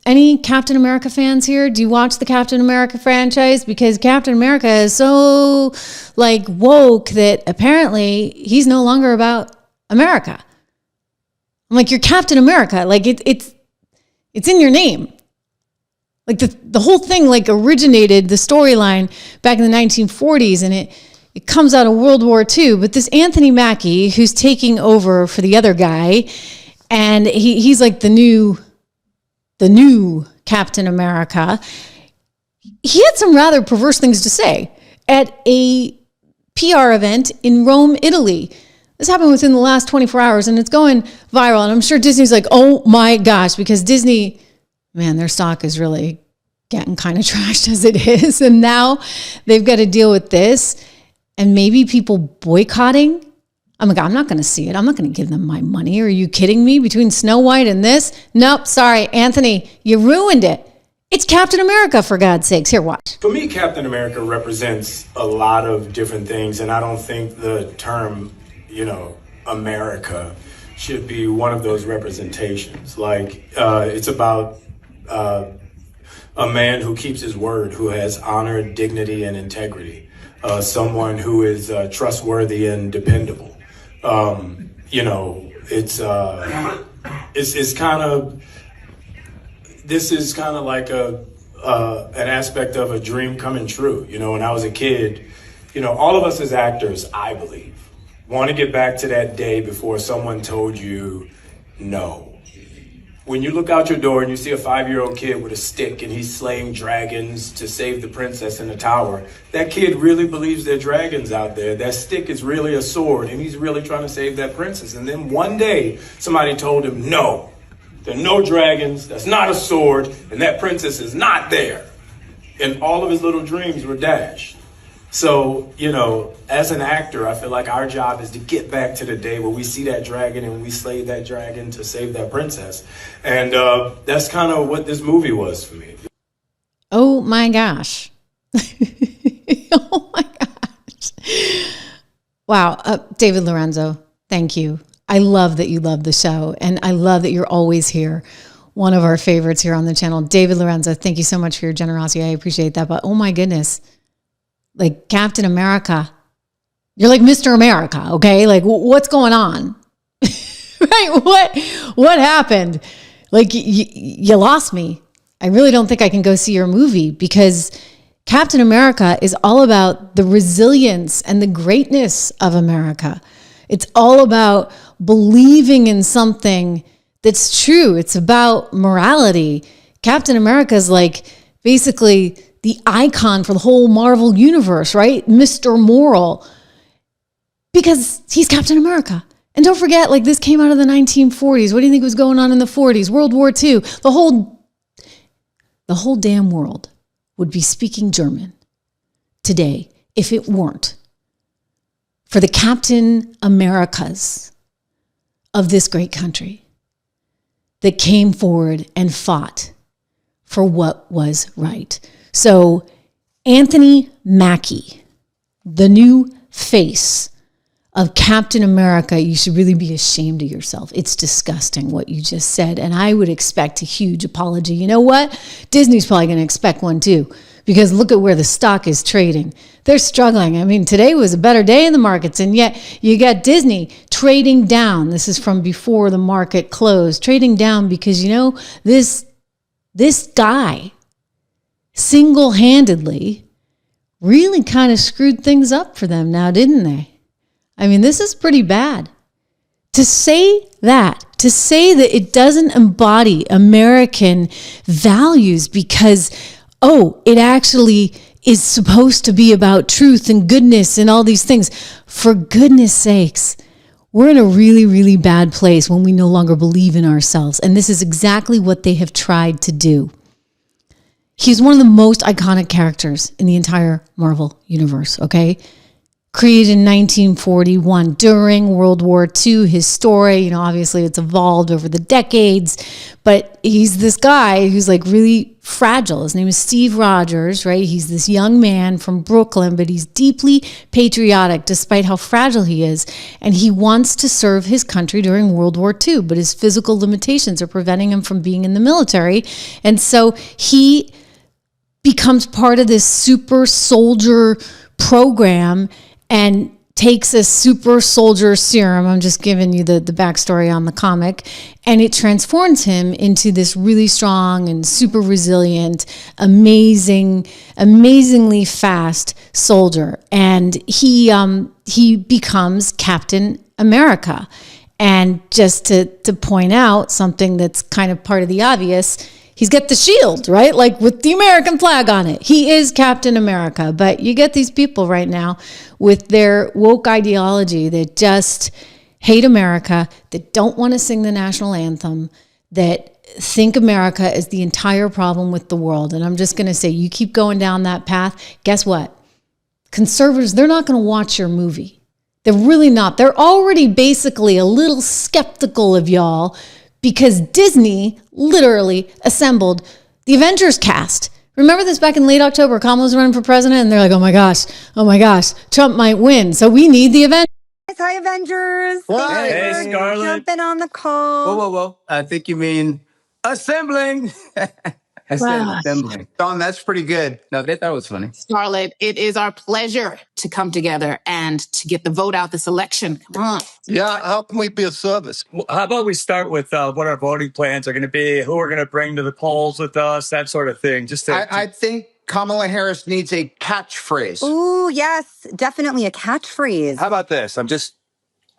Any Captain America fans here? Do you watch the Captain America franchise? Because Captain America is so like woke that apparently he's no longer about America. I'm like, you're Captain America. Like it's in your name. Like the whole thing like originated the storyline back in the 1940s, and it comes out of World War II. But this Anthony Mackie, who's taking over for the other guy, and he's like the new Captain America. He had some rather perverse things to say at a PR event in Rome, Italy. This happened within the last 24 hours, and it's going viral. And I'm sure Disney's like, oh my gosh, because Disney, man, their stock is really getting kind of trashed as it is. And now they've got to deal with this and maybe people boycotting. I'm like, I'm not going to see it. I'm not going to give them my money. Are you kidding me? Between Snow White and this? Nope, sorry, Anthony, you ruined it. It's Captain America, for God's sakes. Here, watch. For me, Captain America represents a lot of different things, and I don't think the term, America should be one of those representations. Like, it's about a man who keeps his word, who has honor, dignity, and integrity. Someone who is trustworthy and dependable. This is kind of like an aspect of a dream coming true. When I was a kid, all of us as actors, I believe, want to get back to that day before someone told you no. When you look out your door and you see a 5-year-old kid with a stick and he's slaying dragons to save the princess in the tower, that kid really believes there are dragons out there. That stick is really a sword and he's really trying to save that princess. And then one day somebody told him, no, there are no dragons, that's not a sword, and that princess is not there. And all of his little dreams were dashed. So, as an actor, I feel like our job is to get back to the day where we see that dragon and we slay that dragon to save that princess. And that's kind of what this movie was for me. Oh my gosh. Oh my gosh. Wow. David Lorenzo, thank you. I love that you love the show, and I love that you're always here. One of our favorites here on the channel. David Lorenzo, thank you so much for your generosity. I appreciate that. But oh my goodness. Like Captain America, you're like Mr. America, okay? Like what's going on? Right? What happened? Like you lost me. I really don't think I can go see your movie because Captain America is all about the resilience and the greatness of America. It's all about believing in something that's true. It's about morality. Captain America is like basically the icon for the whole Marvel universe, right? Mr. Moral. Because he's Captain America. And don't forget, like this came out of the 1940s. What do you think was going on in the 40s? World War II. The whole damn world would be speaking German today if it weren't for the Captain Americas of this great country that came forward and fought for what was right. So Anthony Mackie, the new face of Captain America, you should really be ashamed of yourself. It's disgusting what you just said. And I would expect a huge apology. You know what? Disney's probably going to expect one too, because look at where the stock is trading. They're struggling. I mean, today was a better day in the markets, and yet you got Disney trading down. This is from before the market closed, trading down because, this guy single-handedly really kind of screwed things up for them now, didn't they? I mean, this is pretty bad. To say that it doesn't embody American values because, it actually is supposed to be about truth and goodness and all these things. For goodness sakes, we're in a really, really bad place when we no longer believe in ourselves. And this is exactly what they have tried to do. He's one of the most iconic characters in the entire Marvel universe, okay? created in 1941 during World War II. His story, obviously it's evolved over the decades, but he's this guy who's like really fragile. His name is Steve Rogers, right? He's this young man from Brooklyn, but he's deeply patriotic despite how fragile he is. And he wants to serve his country during World War II, but his physical limitations are preventing him from being in the military. And so he becomes part of this super soldier program and takes a super soldier serum. I'm just giving you the backstory on the comic. And it transforms him into this really strong and super resilient, amazingly fast soldier. And he becomes Captain America. And just to point out something that's kind of part of the obvious, he's got the shield, right? Like with the American flag on it. He is Captain America. But you get these people right now with their woke ideology that just hate America, that don't want to sing the national anthem, that think America is the entire problem with the world. And I'm just going to say, you keep going down that path, guess what? Conservatives, they're not going to watch your movie. They're really not. They're already basically a little skeptical of y'all because Disney literally assembled the Avengers cast. Remember this back in late October, Kamala was running for president and they're like, oh my gosh, Trump might win. So we need the Avengers. Hi, Avengers. Hey, Scarlett. Jumping on the call. Whoa. I think you mean assembling. I said assembling. Don, that's pretty good. No, they thought it was funny. Scarlett, it is our pleasure to come together and to get the vote out this election. Come on. Yeah, how can we be of service? Well, how about we start with what our voting plans are going to be, who we're going to bring to the polls with us, that sort of thing. I think Kamala Harris needs a catchphrase. Ooh, yes, definitely a catchphrase. How about this? I'm just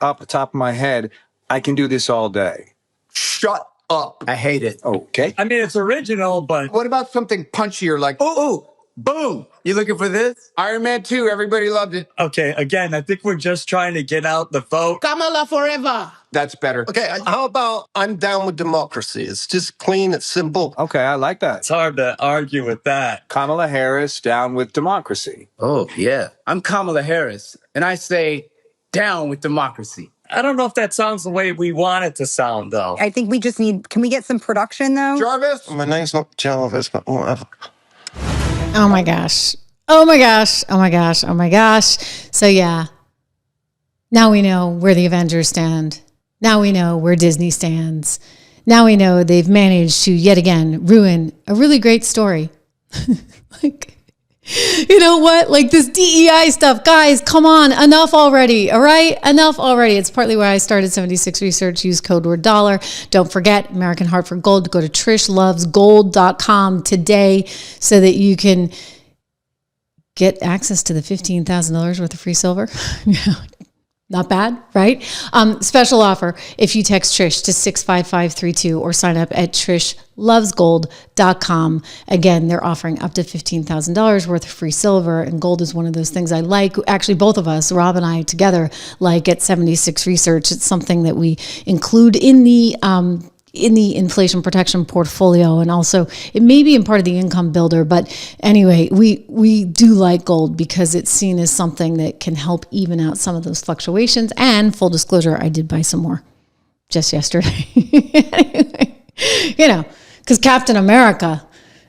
off the top of my head. I can do this all day. Shut up. I hate it. Okay. I mean, it's original, but What about something punchier like, Ooh, boom. You looking for this? Iron Man 2, everybody loved it. okay, again, I think we're just trying to get out the vote. Kamala forever. That's better. Okay, how about I'm down with democracy? It's just clean, it's simple. Okay, I like that. It's hard to argue with that. Kamala Harris down with democracy. Oh, yeah. I'm Kamala Harris, and I say down with democracy. I don't know if that sounds the way we want it to sound, though. I think we just need, can we get some production though? Jarvis? My name's not Jarvis, but whatever. Oh my gosh. So yeah, now we know where the Avengers stand. Now we know where Disney stands. Now we know they've managed to yet again ruin a really great story. You know what? Like this DEI stuff, guys, come on, enough already. All right. Enough already. It's partly why I started 76 Research. Use code word dollar. Don't forget American Heart for Gold. Go to trishlovesgold.com today so that you can get access to the $15,000 worth of free silver. Not bad, right? Special offer if you text Trish to 65532 or sign up at trishlovesgold.com. Again, they're offering up to $15,000 worth of free silver, and gold is one of those things I like. Actually, both of us, Rob and I together, like at 76 Research. It's something that we include in the inflation protection portfolio, and also it may be in part of the income builder, but anyway, we do like gold because it's seen as something that can help even out some of those fluctuations. And full disclosure, I did buy some more just yesterday. Anyway, because Captain America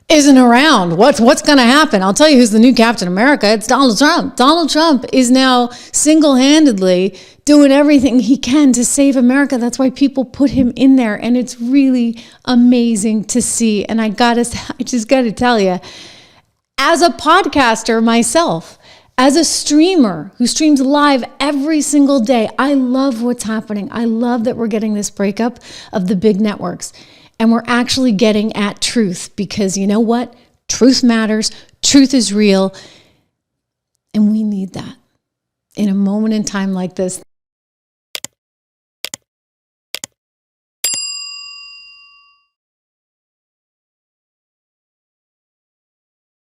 isn't around. What's going to happen? I'll tell you who's the new Captain America. It's Donald Trump. Donald Trump is now single-handedly doing everything he can to save America. That's why people put him in there, and it's really amazing to see. And I just got to tell you, as a podcaster myself, as a streamer who streams live every single day, I love what's happening. I love that we're getting this breakup of the big networks. And we're actually getting at truth, because you know what? Truth matters. Truth is real. And we need that in a moment in time like this.